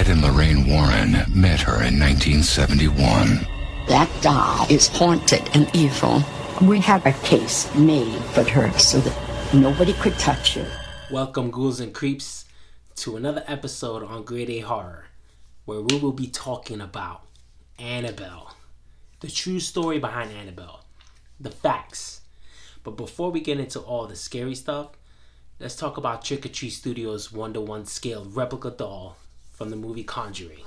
Ed and Lorraine Warren met her in 1971. That doll is haunted and evil. We have a case made for her so that nobody could touch her. Welcome, ghouls and creeps, to another episode on Grade A Horror, where we will be talking about Annabelle, the true story behind Annabelle, the facts. But before we get into all the scary stuff, let's talk about Trick or Treat Studios' 1-to-1 scaled replica doll from the movie Conjuring.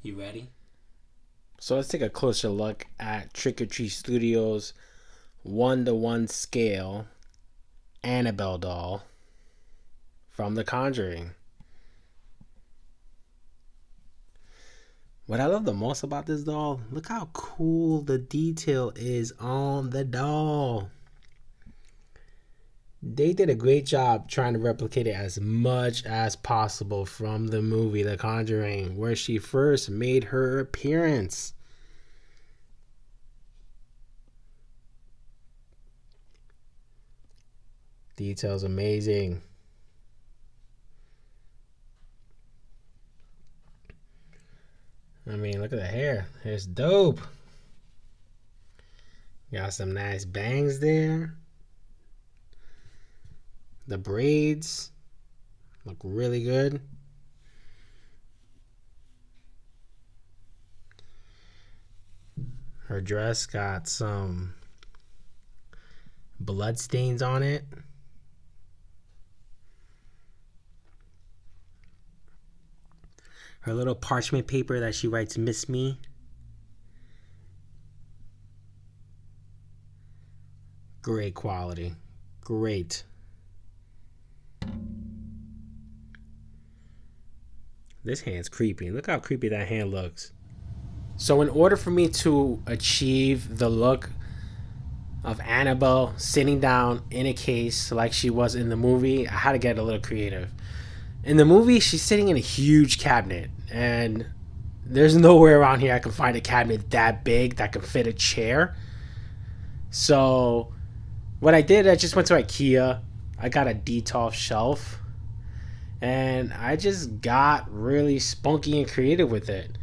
You ready? So let's take a closer look at Trick or Treat Studios' 1-to-1 scale Annabelle doll from the Conjuring. What I love the most about this doll, look how cool the detail is on the doll. They did a great job trying to replicate it as much as possible from the movie The Conjuring, where she first made her appearance. Detail's amazing. I mean, look at the hair. It's dope. Got some nice bangs there. The braids look really good. Her dress got some blood stains on it. Her little parchment paper that she writes "Miss Me." Great quality. Great. This hand's creepy. Look how creepy that hand looks. So in order for me to achieve the look of Annabelle sitting down in a case like she was in the movie, I had to get a little creative. In the movie, she's sitting in a huge cabinet, and there's nowhere around here I can find a cabinet that big that can fit a chair. So what I did, I just went to IKEA. I got a Detolf shelf, and I just got really spunky and creative with it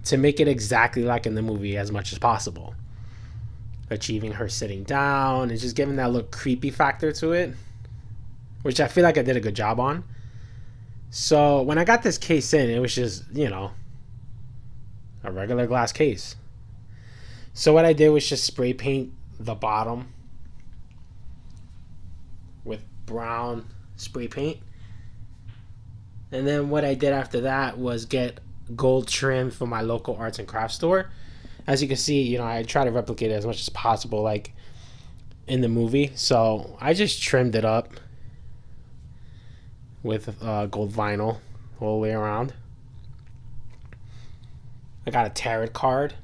to make it exactly like in the movie as much as possible. Achieving her sitting down and just giving that little creepy factor to it, which I feel like I did a good job on. So when I got this case in, it was just, a regular glass case. So what I did was just spray paint the bottom with brown spray paint. And then what I did after that was get gold trim from my local arts and crafts store. As you can see, I try to replicate it as much as possible like in the movie. So I just trimmed it up with gold vinyl all the way around. I got a tarot card,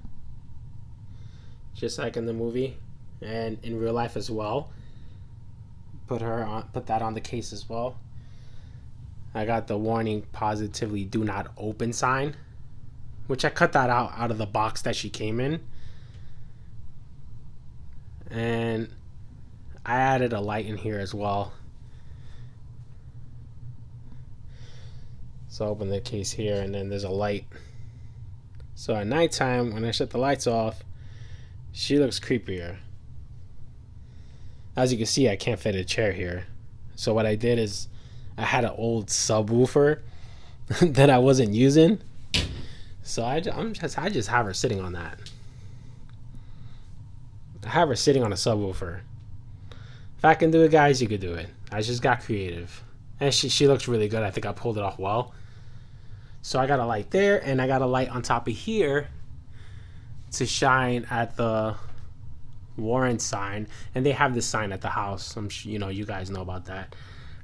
just like in the movie and in real life as well. Put that on the case as well. I got the warning "positively do not open" sign, which I cut that out of the box that she came in. And I added a light in here as well. So open the case here, and then there's a light. So at nighttime, when I shut the lights off, she looks creepier. As you can see, I can't fit a chair here. So what I did is I had an old subwoofer that I wasn't using. So I just have her sitting on that. I have her sitting on a subwoofer. If I can do it, guys, you could do it. I just got creative. And she looks really good. I think I pulled it off well. So I got a light there, and I got a light on top of here to shine at the Warren sign. And they have this sign at the house. I'm sure, you guys know about that.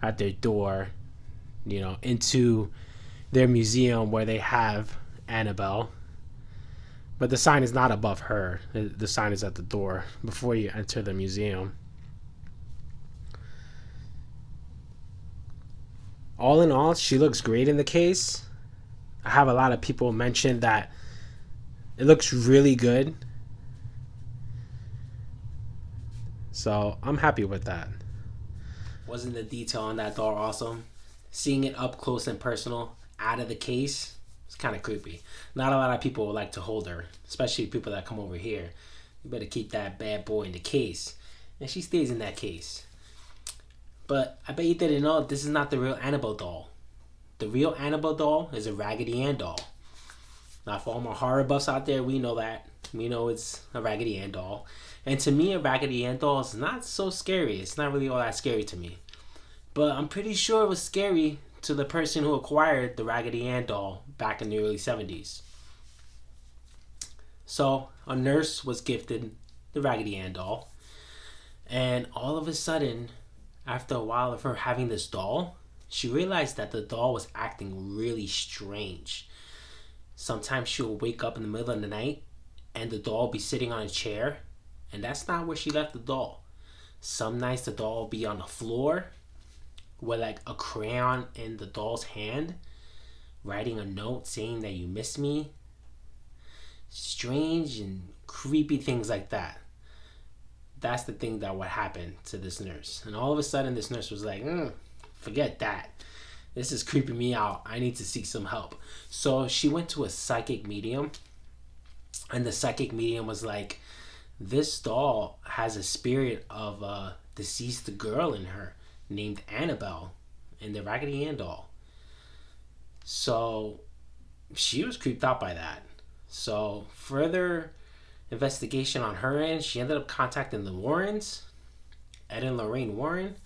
At their door, into their museum where they have Annabelle. But the sign is not above her. The sign is at the door before you enter the museum. All in all, she looks great in the case. I have a lot of people mention that it looks really good. So I'm happy with that. Wasn't the detail on that door awesome? seeing it up close and personal out of the case, it's kind of creepy. Not a lot of people would like to hold her, especially people that come over here. You better keep that bad boy in the case. And she stays in that case. But I bet you didn't know this is not the real Annabelle doll. The real Annabelle doll is a Raggedy Ann doll. Now, for all my horror buffs out there, we know that. We know it's a Raggedy Ann doll. And to me, a Raggedy Ann doll is not so scary. It's not really all that scary to me. But I'm pretty sure it was scary to the person who acquired the Raggedy Ann doll back in the early 70s. So, a nurse was gifted the Raggedy Ann doll. And all of a sudden, after a while of her having this doll, she realized that the doll was acting really strange. Sometimes she'll wake up in the middle of the night and the doll will be sitting on a chair, and that's not where she left the doll. Some nights the doll will be on the floor with like a crayon in the doll's hand, writing a note saying that you miss me. Strange and creepy things like that. That's the thing that would happen to this nurse. And all of a sudden this nurse was like, forget that. This is creeping me out. I need to seek some help. So she went to a psychic medium. And the psychic medium was like, this doll has a spirit of a deceased girl in her named Annabelle in the Raggedy Ann doll. So she was creeped out by that. So further investigation on her end, she ended up contacting the Warrens, Ed and Lorraine Warren.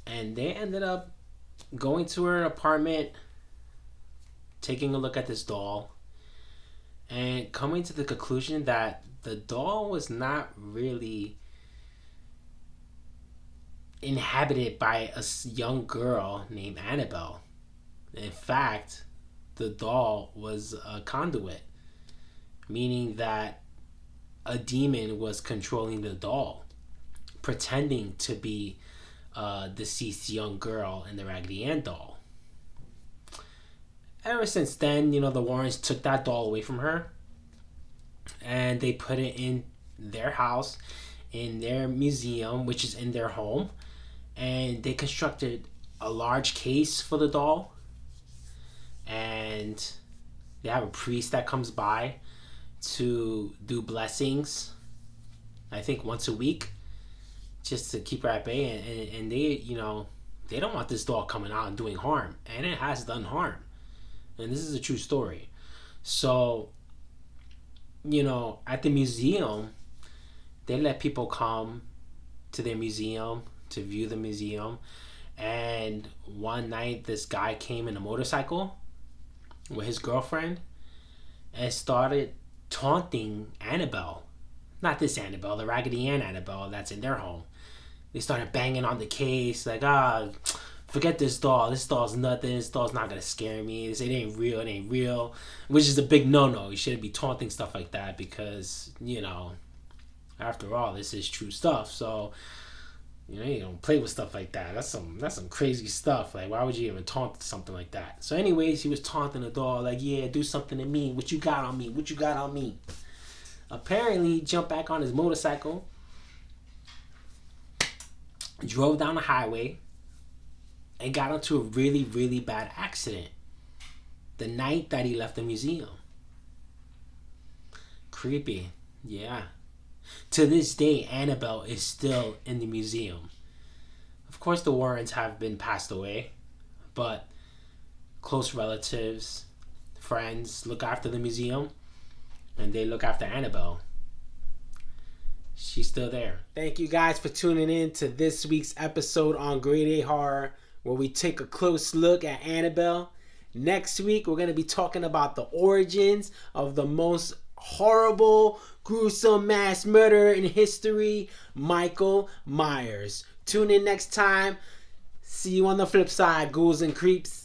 And they ended up going to her apartment, taking a look at this doll, and coming to the conclusion that the doll was not really inhabited by a young girl named Annabelle. In fact, the doll was a conduit, meaning that a demon was controlling the doll, pretending to be a deceased young girl in the Raggedy Ann doll. Ever since then, the Warrens took that doll away from her and they put it in their house, in their museum, which is in their home, and they constructed a large case for the doll, and they have a priest that comes by to do blessings, I think once a week, just to keep her at bay. And they, they don't want this doll coming out and doing harm, and it has done harm. And this is a true story. So, at the museum, they let people come to their museum to view the museum. And one night, this guy came in a motorcycle with his girlfriend and started taunting Annabelle. Not this Annabelle, the Raggedy Ann Annabelle that's in their home. They started banging on the case, like, forget this doll. This doll's nothing. This doll's not going to scare me. It ain't real. It ain't real. Which is a big no-no. You shouldn't be taunting stuff like that because, after all, this is true stuff. So, you don't play with stuff like that. That's some crazy stuff. Like, why would you even taunt something like that? So anyways, he was taunting the doll, like, yeah, do something to me. What you got on me? What you got on me? Apparently, he jumped back on his motorcycle, drove down the highway, and got into a really, really bad accident the night that he left the museum. Creepy. Yeah. To this day, Annabelle is still in the museum. Of course, the Warrens have been passed away, but close relatives, friends look after the museum, and they look after Annabelle. She's still there. Thank you guys for tuning in to this week's episode on Grade A Horror, where we take a close look at Annabelle. Next week, we're going to be talking about the origins of the most horrible, gruesome mass murderer in history, Michael Myers. Tune in next time. See you on the flip side, ghouls and creeps.